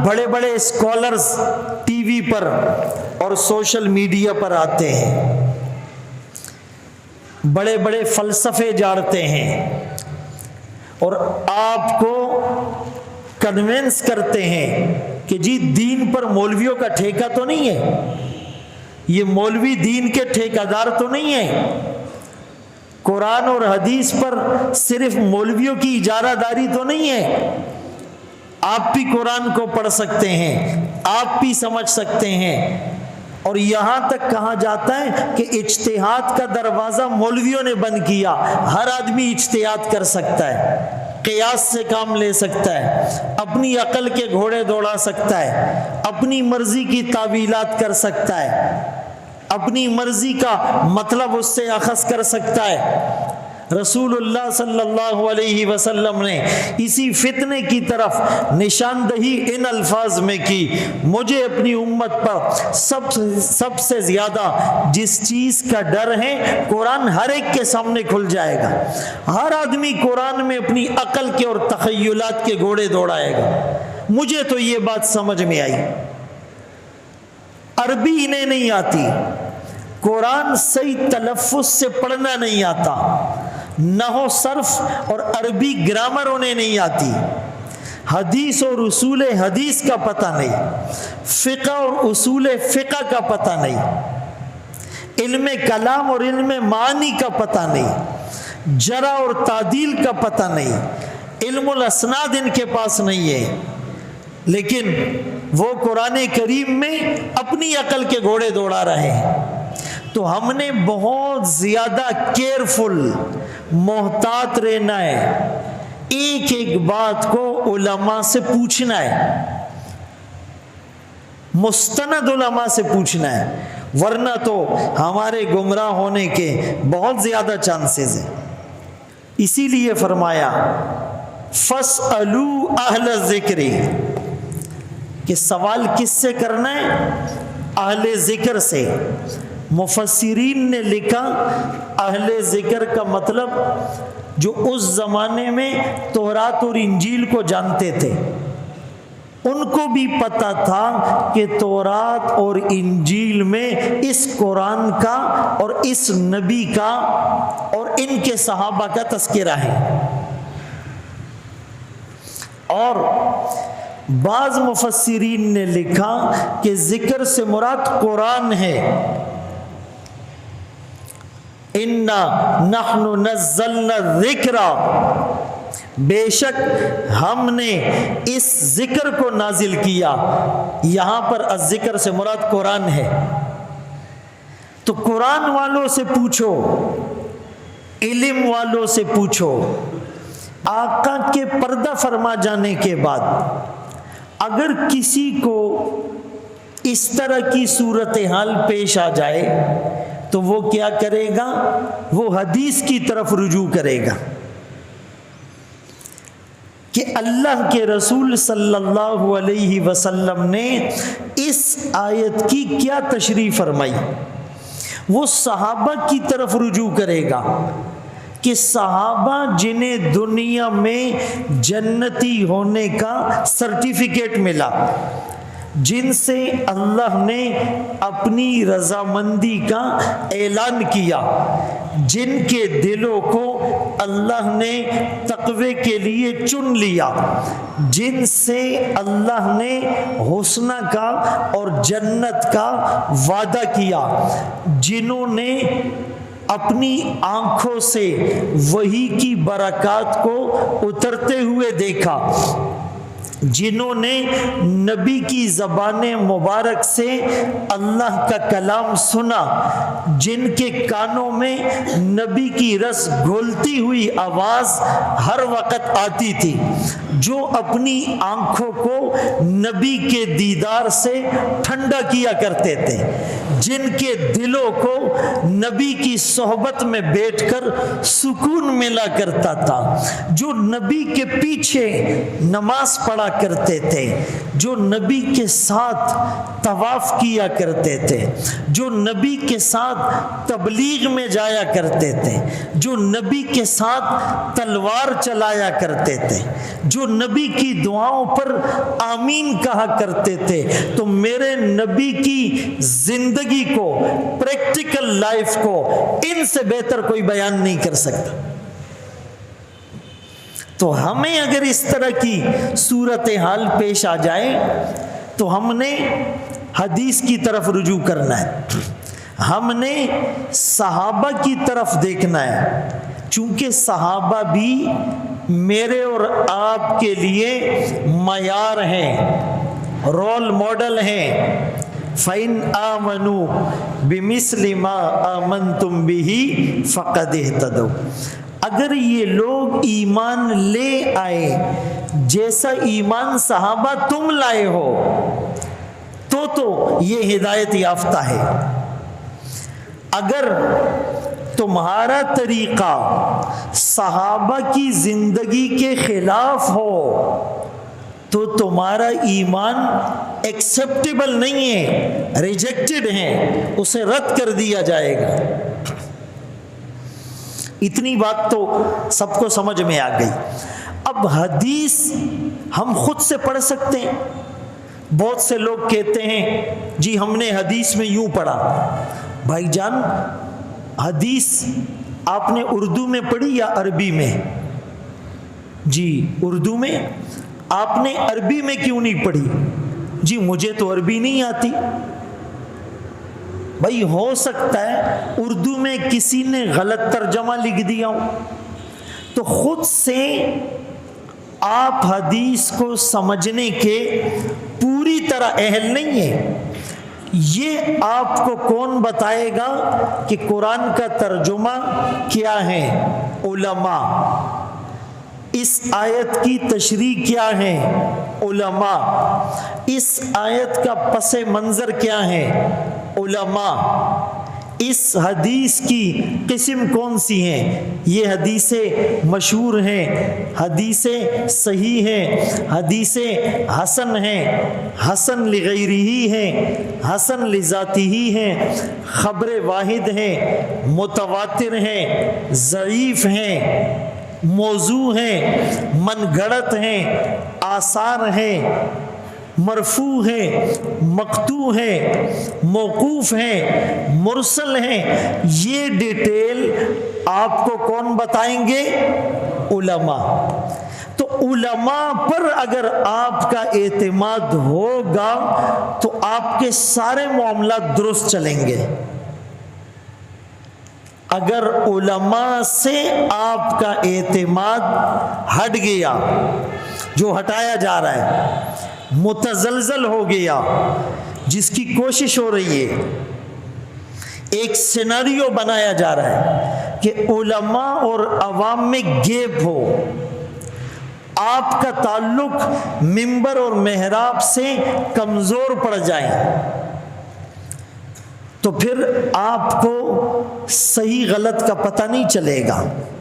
بڑے بڑے scholars T V پر اور سوشل میڈیا پر آتے ہیں، بڑے بڑے فلسفے جاڑتے ہیں اور آپ کو کنونس کرتے ہیں کہ جی دین پر مولویوں کا ٹھیکہ تو نہیں ہے، یہ مولوی دین کے ٹھیکیدار تو نہیں ہے، قرآن اور حدیث پر صرف مولویوں کی اجارہ داری تو نہیں ہے، آپ بھی قرآن کو پڑھ سکتے ہیں، آپ بھی سمجھ سکتے ہیں۔ اور یہاں تک کہا جاتا ہے کہ اجتہاد کا دروازہ مولویوں نے بند کیا، ہر آدمی اجتہاد کر سکتا ہے، قیاس سے کام لے سکتا ہے، اپنی عقل کے گھوڑے دوڑا سکتا ہے، اپنی مرضی کی تعویلات کر سکتا ہے، اپنی مرضی کا مطلب اس سے اخذ کر سکتا ہے۔ رسول اللہ صلی اللہ علیہ وسلم نے اسی فتنے کی طرف نشاندہی ان الفاظ میں کی، مجھے اپنی امت پر سب سے زیادہ جس چیز کا ڈر ہے، قرآن ہر ایک کے سامنے کھل جائے گا، ہر آدمی قرآن میں اپنی عقل کے اور تخیلات کے گھوڑے دوڑائے گا۔ مجھے تو یہ بات سمجھ میں آئی، عربی انہیں نہیں آتی، قرآن صحیح تلفظ سے پڑھنا نہیں آتا، نحو صرف اور عربی گرامر انہیں نہیں آتی، حدیث اور اصول حدیث کا پتہ نہیں، فقہ اور اصول فقہ کا پتہ نہیں، علم کلام اور علم معانی کا پتہ نہیں، جرح اور تعدیل کا پتہ نہیں، علم الاسناد ان کے پاس نہیں ہے، لیکن وہ قرآن کریم میں اپنی عقل کے گھوڑے دوڑا رہے ہیں۔ تو ہم نے بہت زیادہ کیئرفل، محتاط رہنا ہے، ایک ایک بات کو علماء سے پوچھنا ہے، مستند علماء سے پوچھنا ہے، ورنہ تو ہمارے گمراہ ہونے کے بہت زیادہ چانسز ہیں۔ اسی لیے فرمایا فَاسْأَلُوا أَهْلَ الذِّكْرِ، کہ سوال کس سے کرنا ہے؟ اہل ذکر سے۔ مفسرین نے لکھا اہل ذکر کا مطلب جو اس زمانے میں تورات اور انجیل کو جانتے تھے، ان کو بھی پتہ تھا کہ تورات اور انجیل میں اس قرآن کا اور اس نبی کا اور ان کے صحابہ کا تذکرہ ہے، اور بعض مفسرین نے لکھا کہ ذکر سے مراد قرآن ہے، اِنَّا نَحْنُ نَزَّلْنَا الذِّكْرَ، بے شک ہم نے اس ذکر کو نازل کیا۔ یہاں پر الذکر سے مراد قرآن ہے، تو قرآن والوں سے پوچھو، علم والوں سے پوچھو۔ آقا کے پردہ فرما جانے کے بعد اگر کسی کو اس طرح کی صورتحال پیش آ جائے تو وہ کیا کرے گا؟ وہ حدیث کی طرف رجوع کرے گا کہ اللہ کے رسول صلی اللہ علیہ وسلم نے اس آیت کی کیا تشریح فرمائی۔ وہ صحابہ کی طرف رجوع کرے گا کہ صحابہ جنہیں دنیا میں جنتی ہونے کا سرٹیفکیٹ ملا، جن سے اللہ نے اپنی رضامندی کا اعلان کیا، جن کے دلوں کو اللہ نے تقوی کے لیے چن لیا، جن سے اللہ نے حسنہ کا اور جنت کا وعدہ کیا، جنہوں نے اپنی آنکھوں سے وحی کی برکات کو اترتے ہوئے دیکھا، جنہوں نے نبی کی زبان مبارک سے اللہ کا کلام سنا، جن کے کانوں میں نبی کی رس گھولتی ہوئی آواز ہر وقت آتی تھی، جو اپنی آنکھوں کو نبی کے دیدار سے ٹھنڈا کیا کرتے تھے، جن کے دلوں کو نبی کی صحبت میں بیٹھ کر سکون ملا کرتا تھا، جو نبی کے پیچھے نماز پڑھا پڑھا کرتے تھے، جو نبی کے ساتھ طواف کیا کرتے تھے، جو نبی کے ساتھ تبلیغ میں جایا کرتے تھے، جو نبی کے ساتھ تلوار چلایا کرتے تھے، جو نبی کی دعاؤں پر آمین کہا کرتے تھے، تو میرے نبی کی زندگی کو، پریکٹیکل لائف کو ان سے بہتر کوئی بیان نہیں کر سکتا۔ تو ہمیں اگر اس طرح کی صورتحال پیش آ جائے تو ہم نے حدیث کی طرف رجوع کرنا ہے، ہم نے صحابہ کی طرف دیکھنا ہے، چونکہ صحابہ بھی میرے اور آپ کے لیے معیار ہیں، رول ماڈل ہیں۔ فَإِنْ آمَنُوا بِمِثْلِ مَا آمَنْتُمْ بِهِ فَقَدِ اهْتَدَوْا، اگر یہ لوگ ایمان لے آئے جیسا ایمان صحابہ تم لائے ہو تو یہ ہدایت یافتہ ہے۔ اگر تمہارا طریقہ صحابہ کی زندگی کے خلاف ہو تو تمہارا ایمان ایکسیپٹیبل نہیں ہے، ریجیکٹڈ ہے، اسے رد کر دیا جائے گا۔ اتنی بات تو سب کو سمجھ میں آ گئی۔ اب حدیث ہم خود سے پڑھ سکتے ہیں۔ بہت سے لوگ کہتے ہیں جی ہم نے حدیث میں یوں پڑھا۔ بھائی جان، حدیث آپ نے اردو میں پڑھی یا عربی میں؟ جی اردو میں۔ آپ نے عربی میں کیوں نہیں پڑھی؟ جی مجھے تو عربی نہیں آتی۔ بھائی ہو سکتا ہے اردو میں کسی نے غلط ترجمہ لکھ دیا ہو، تو خود سے آپ حدیث کو سمجھنے کے پوری طرح اہل نہیں ہیں۔ یہ آپ کو کون بتائے گا کہ قرآن کا ترجمہ کیا ہے؟ علماء۔ اس آیت کی تشریح کیا ہے؟ علماء۔ اس آیت کا پس منظر کیا ہے؟ علماء۔ اس حدیث کی قسم کون سی ہیں؟ یہ حدیثیں مشہور ہیں، حدیثیں صحیح ہیں، حدیثیں حسن ہیں، حسن لغیرہ ہیں، حسن لذاتہ ہیں، خبر واحد ہیں، متواتر ہیں، ضعیف ہیں، موضوع ہیں، من گھڑت ہیں، آثار ہیں، مرفوع ہیں، مقطوع ہیں، موقوف ہیں، مرسل ہیں۔ یہ ڈیٹیل آپ کو کون بتائیں گے؟ علماء۔ تو علماء پر اگر آپ کا اعتماد ہوگا تو آپ کے سارے معاملات درست چلیں گے۔ اگر علماء سے آپ کا اعتماد ہٹ گیا، جو ہٹایا جا رہا ہے، متزلزل ہو گیا، جس کی کوشش ہو رہی ہے، ایک سیناریو بنایا جا رہا ہے کہ علماء اور عوام میں گیپ ہو، آپ کا تعلق منبر اور محراب سے کمزور پڑ جائے، تو پھر آپ کو صحیح غلط کا پتہ نہیں چلے گا۔